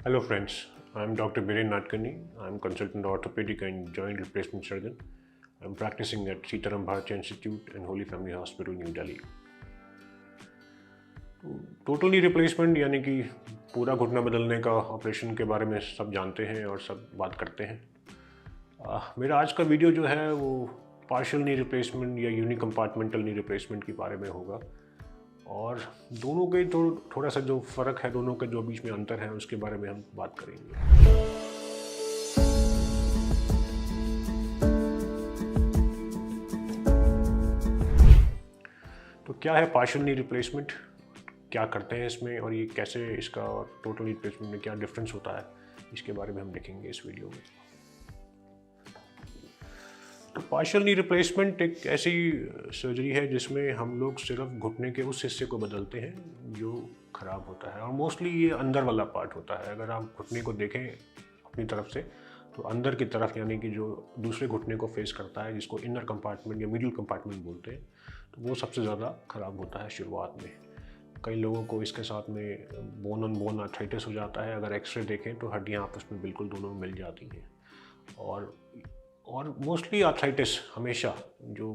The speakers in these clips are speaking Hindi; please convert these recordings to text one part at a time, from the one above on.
Hello friends, I am Dr. Biren Nadkarni. I am consultant orthopedic and joint replacement surgeon. I am practicing at Sitaram Bharatiya Institute and Holy Family Hospital, New Delhi. Total knee replacement यानी कि पूरा घुटना बदलने का ऑपरेशन के बारे में सब जानते हैं और सब बात करते हैं। मेरा आज का वीडियो जो है वो पार्शियल नी रिप्लेसमेंट या यूनी कंपार्टमेंटल नी रिप्लेसमेंट के बारे में होगा और दोनों के थोड़ा सा जो फ़र्क है, दोनों के जो बीच में अंतर है उसके बारे में हम बात करेंगे। तो क्या है पार्शियल नी रिप्लेसमेंट, क्या करते हैं इसमें और ये कैसे इसका और टोटल नी रिप्लेसमेंट में क्या डिफरेंस होता है, इसके बारे में हम देखेंगे इस वीडियो में। तो पार्शियल नी रिप्लेसमेंट एक ऐसी सर्जरी है जिसमें हम लोग सिर्फ घुटने के उस हिस्से को बदलते हैं जो ख़राब होता है और मोस्टली ये अंदर वाला पार्ट होता है। अगर आप घुटने को देखें अपनी तरफ से तो अंदर की तरफ यानी कि जो दूसरे घुटने को फेस करता है, जिसको इनर कंपार्टमेंट या मिडिल कंपार्टमेंट बोलते हैं, तो वो सबसे ज़्यादा ख़राब होता है शुरुआत में। कई लोगों को इसके साथ में बोन ऑन बोन आर्थराइटिस हो जाता है। अगर एक्सरे देखें तो हड्डियाँ आपस में बिल्कुल दोनों मिल जाती हैं और मोस्टली आर्थराइटिस हमेशा जो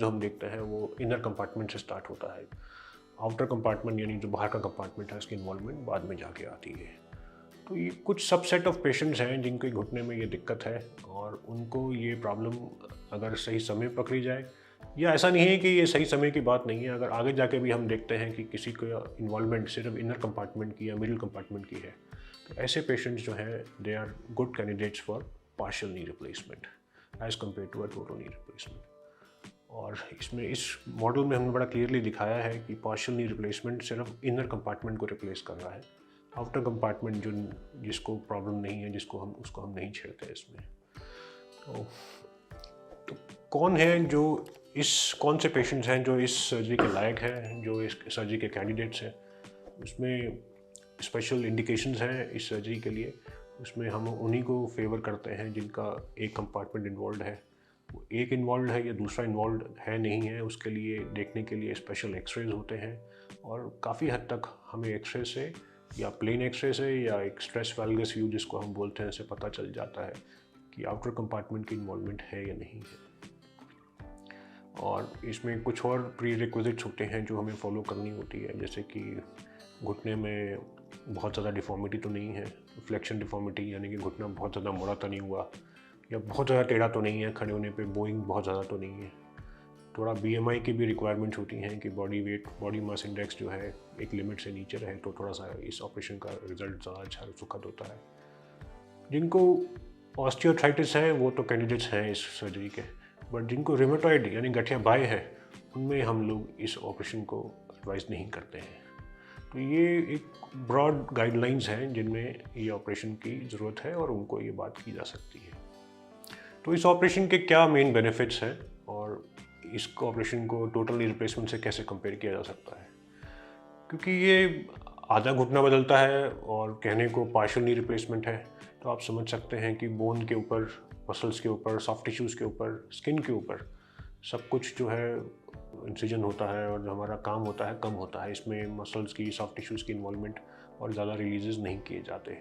हम देखते हैं वो इनर कंपार्टमेंट से स्टार्ट होता है। आउटर कंपार्टमेंट यानी जो बाहर का कंपार्टमेंट है उसकी इन्वॉल्वमेंट बाद में जाके आती है। तो ये कुछ सबसेट ऑफ पेशेंट्स हैं जिनके घुटने में ये दिक्कत है और उनको ये प्रॉब्लम अगर सही समय पकड़ी जाए, या ऐसा नहीं है कि ये सही समय की बात नहीं है, अगर आगे जाके भी हम देखते हैं कि किसी को इन्वॉल्वमेंट सिर्फ इनर कंपार्टमेंट की या मिडिल कंपार्टमेंट की है, तो ऐसे पेशेंट्स जो हैं they are good candidates for partial knee replacement as compared to a total knee replacement. और इसमें इस मॉडल में हमने बड़ा क्लियरली दिखाया है कि पार्शियल नी रिप्लेसमेंट सिर्फ इनर कंपार्टमेंट को रिप्लेस कर रहा है। आउटर कंपार्टमेंट जिसको प्रॉब्लम नहीं है, उसको हम नहीं छेड़ते इसमें। तो कौन से पेशेंट्स हैं जो इस सर्जरी के लायक हैं, जो इस सर्जरी के कैंडिडेट्स हैं। उसमें स्पेशल इंडिकेशंस हैं इस सर्जरी के लिए। उसमें हम उन्हीं को फेवर करते हैं जिनका एक कंपार्टमेंट इन्वॉल्व है। वो एक इन्वॉल्व है या दूसरा इन्वॉल्व है नहीं है, उसके लिए देखने के लिए स्पेशल एक्सरेज होते हैं और काफ़ी हद तक हमें एक्सरे से या प्लेन एक्सरे से या एक स्ट्रेस वैल्गस व्यू जिसको हम बोलते हैं, से पता चल जाता है कि आउटर कंपार्टमेंट की इन्वॉल्वमेंट है या नहीं है। और इसमें कुछ और प्री रिक्विजिट्स होते हैं जो हमें फॉलो करनी होती है, जैसे कि घुटने में बहुत ज़्यादा डिफॉर्मिटी तो नहीं है, फ्लेक्शन डिफॉर्मिटी यानी कि घुटना बहुत ज़्यादा मुड़ा तो नहीं हुआ या बहुत ज़्यादा टेढ़ा तो नहीं है, खड़े होने पे बोइंग बहुत ज़्यादा तो नहीं है। थोड़ा BMI की भी रिक्वायरमेंट्स होती हैं कि body weight, body mass index जो है एक लिमिट से नीचे रहे तो थोड़ा सा इस ऑपरेशन का रिजल्ट ज़्यादा अच्छा सुखद होता है। जिनको ऑस्टियोआर्थराइटिस है वो तो कैंडिडेट्स हैं इस सर्जरी के, बट जिनको रिमेटॉइड यानी गठिया बाय है उनमें हम लोग इस ऑपरेशन को एडवाइस नहीं करते हैं। तो ये एक ब्रॉड गाइडलाइंस हैं जिनमें ये ऑपरेशन की ज़रूरत है और उनको ये बात की जा सकती है। तो इस ऑपरेशन के क्या मेन बेनिफिट्स हैं और इस ऑपरेशन को टोटल नी रिप्लेसमेंट से कैसे कंपेयर किया जा सकता है, क्योंकि ये आधा घुटना बदलता है और कहने को पार्शियल नी रिप्लेसमेंट है, तो आप समझ सकते हैं कि बोन के ऊपर, मसल्स के ऊपर, सॉफ्ट टिश्यूज़ के ऊपर, स्किन के ऊपर सब कुछ जो है इंसिजन होता है और जो हमारा काम होता है कम होता है। इसमें मसल्स की, सॉफ्ट टिश्यूज़ की इन्वॉल्वमेंट और ज़्यादा रिलीजेस नहीं किए जाते।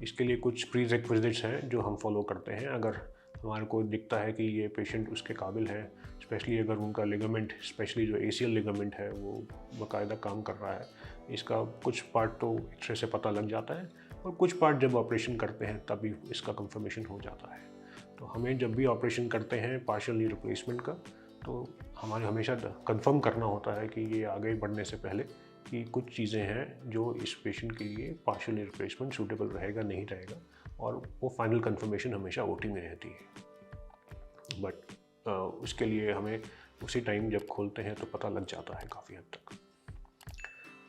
इसके लिए कुछ प्री रिक्विजिट्स हैं जो हम फॉलो करते हैं। अगर हमारे को दिखता है कि ये पेशेंट उसके काबिल है, स्पेशली अगर उनका लिगामेंट, स्पेशली जो ACL लिगामेंट है वो बाकायदा काम कर रहा है, इसका कुछ पार्ट तो एक्सरे से पता लग जाता है और कुछ पार्ट जब ऑपरेशन करते हैं तभी इसका कंफर्मेशन हो जाता है। तो हमें जब भी ऑपरेशन करते हैं पार्शियल नी रिप्लेसमेंट का, तो हमारे हमेशा कंफर्म करना होता है कि ये आगे बढ़ने से पहले कि कुछ चीज़ें हैं जो इस पेशेंट के लिए पार्शियल नी रिप्लेसमेंट सूटेबल रहेगा नहीं रहेगा, और वो फाइनल कंफर्मेशन हमेशा OT में रहती है। बट उसके लिए हमें उसी टाइम जब खोलते हैं तो पता लग जाता है काफ़ी हद तक।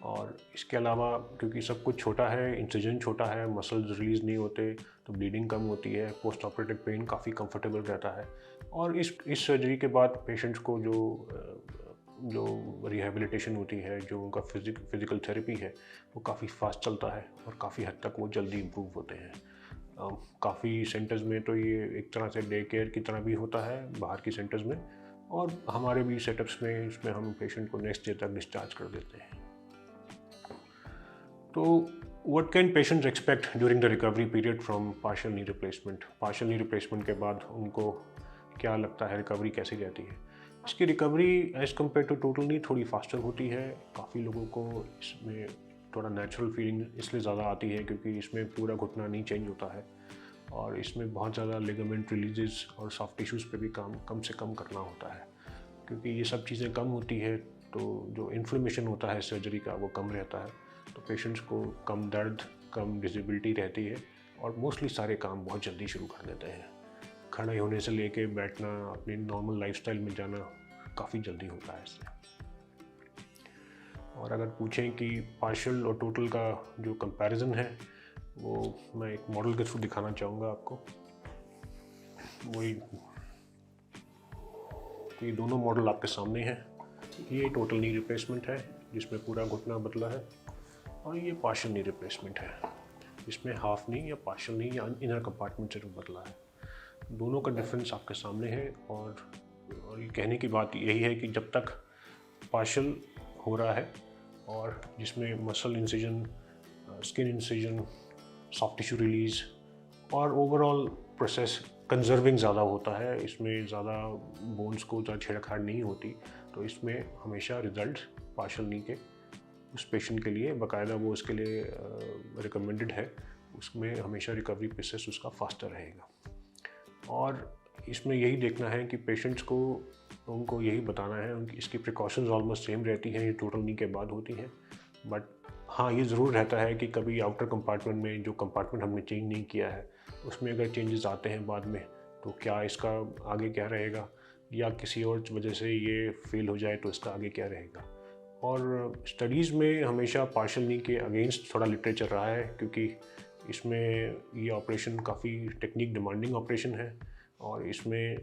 और इसके अलावा क्योंकि सब कुछ छोटा है, इंसिजन छोटा है, मसल्स रिलीज़ नहीं होते तो ब्लीडिंग कम होती है, पोस्ट ऑपरेटिव पेन काफ़ी कंफर्टेबल रहता है। और इस सर्जरी के बाद पेशेंट्स को जो रिहैबिलिटेशन होती है, जो उनका फिज़िकल थेरेपी है, वो काफ़ी फास्ट चलता है और काफ़ी हद तक वो जल्दी इम्प्रूव होते हैं। काफ़ी सेंटर्स में तो ये एक तरह से डे केयर की तरह भी होता है बाहर की सेंटर्स में, और हमारे भी सेटअप्स में इसमें हम पेशेंट को नेक्स्ट डे तक डिस्चार्ज कर देते हैं। तो What can patients expect during the recovery period from partial knee replacement? Partial knee replacement के बाद उनको क्या लगता है, रिकवरी कैसी रहती है? इसकी recovery as compared to total knee थोड़ी फास्टर होती है। काफ़ी लोगों को इसमें थोड़ा नेचुरल फीलिंग इसलिए ज़्यादा आती है क्योंकि इसमें पूरा घुटना नहीं चेंज होता है और इसमें बहुत ज़्यादा लिगामेंट रिलीजेस और सॉफ्ट टिश्यूज़ पे भी काम कम से कम करना होता है। क्योंकि ये सब चीज़ें कम होती है तो जो इन्फ्लेमेशन होता है सर्जरी का वो कम रहता है, तो पेशेंट्स को कम दर्द, कम डिसेबिलिटी रहती है और मोस्टली सारे काम बहुत जल्दी शुरू कर देते हैं। खड़े होने से लेके बैठना, अपनी नॉर्मल लाइफस्टाइल में जाना काफ़ी जल्दी होता है इससे। और अगर पूछें कि पार्शियल और टोटल का जो कंपैरिजन है वो मैं एक मॉडल के थ्रू दिखाना चाहूँगा आपको। वही ये दोनों मॉडल आपके सामने हैं। ये टोटल नी रिप्लेसमेंट है जिसमें पूरा घुटना बदला है और ये पार्शियल नी रिप्लेसमेंट है जिसमें हाफ नी या पार्शियल नी या इनर कंपार्टमेंट सिर्फ बदला है। दोनों का डिफरेंस आपके सामने है और ये कहने की बात यही है कि जब तक पार्शियल हो रहा है और जिसमें muscle incision, skin incision, soft tissue release और ओवरऑल प्रोसेस कंजर्विंग ज़्यादा होता है, इसमें ज़्यादा बोन्स को ज़्यादा छेड़छाड़ नहीं होती, तो इसमें हमेशा रिजल्ट पार्शियल नी के उस पेशेंट के लिए बाकायदा वो उसके लिए रिकमेंडेड है, उसमें हमेशा रिकवरी प्रोसेस उसका फास्टर रहेगा। और इसमें यही देखना है कि पेशेंट्स को उनको यही बताना है, उनकी इसकी प्रिकॉशंस ऑलमोस्ट सेम रहती हैं, ये टोटल नी के बाद होती हैं। बट हाँ, ये ज़रूर रहता है कि कभी आउटर कंपार्टमेंट में जो कंपार्टमेंट हमने चेंज नहीं किया है उसमें अगर चेंजेस आते हैं बाद में तो क्या इसका आगे क्या रहेगा, या किसी और वजह से ये फेल हो जाए तो इसका आगे क्या रहेगा। और स्टडीज़ में हमेशा पार्शियल नी के अगेंस्ट थोड़ा लिटरेचर रहा है क्योंकि इसमें ये ऑपरेशन काफ़ी टेक्निक डिमांडिंग ऑपरेशन है और इसमें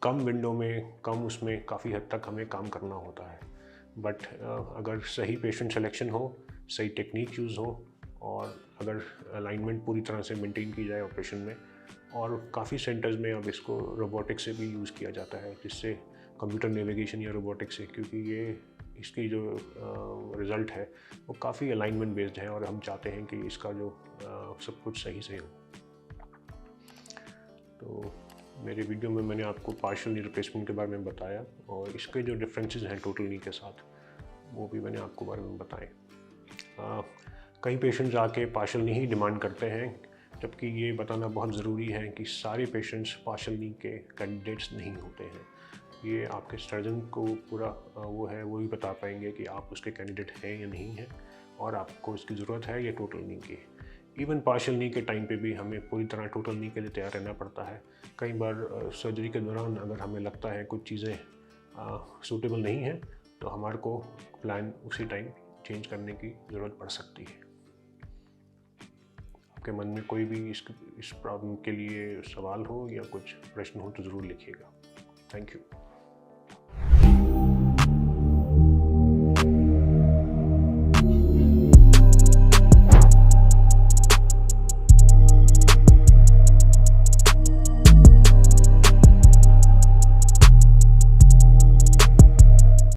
कम विंडो में, कम उसमें काफ़ी हद तक हमें काम करना होता है। बट अगर सही पेशेंट सिलेक्शन हो, सही टेक्निक यूज़ हो और अगर अलाइनमेंट पूरी तरह से मेंटेन की जाए ऑपरेशन में, और काफ़ी सेंटर्स में अब इसको रोबोटिक्स से भी यूज़ किया जाता है, जिससे कंप्यूटर नेविगेशन या रोबोटिक्स से, क्योंकि ये इसकी जो रिज़ल्ट है वो काफ़ी अलाइनमेंट बेस्ड है और हम चाहते हैं कि इसका जो सब कुछ सही से हो। तो मेरे वीडियो में मैंने आपको पार्शियल नी रिप्लेसमेंट के बारे में बताया और इसके जो डिफरेंसेस हैं टोटल नी के साथ वो भी मैंने आपको बारे में बताए। कई पेशेंट्स आके पार्शियल नी ही डिमांड करते हैं, जबकि ये बताना बहुत ज़रूरी है कि सारे पेशेंट्स पार्शियल नी के कैंडिडेट्स नहीं होते हैं। ये आपके सर्जन को पूरा वो ही बता पाएंगे कि आप उसके कैंडिडेट हैं या नहीं हैं और आपको इसकी ज़रूरत है या टोटल नी की। इवन पार्शियल नी के टाइम पे भी हमें पूरी तरह टोटल नी के लिए तैयार रहना पड़ता है। कई बार सर्जरी के दौरान अगर हमें लगता है कुछ चीज़ें सूटेबल नहीं हैं तो हमारे को प्लान उसी टाइम चेंज करने की ज़रूरत पड़ सकती है। आपके मन में कोई भी इस प्रॉब्लम के लिए सवाल हो या कुछ प्रश्न हो तो ज़रूर लिखिएगा। Thank you.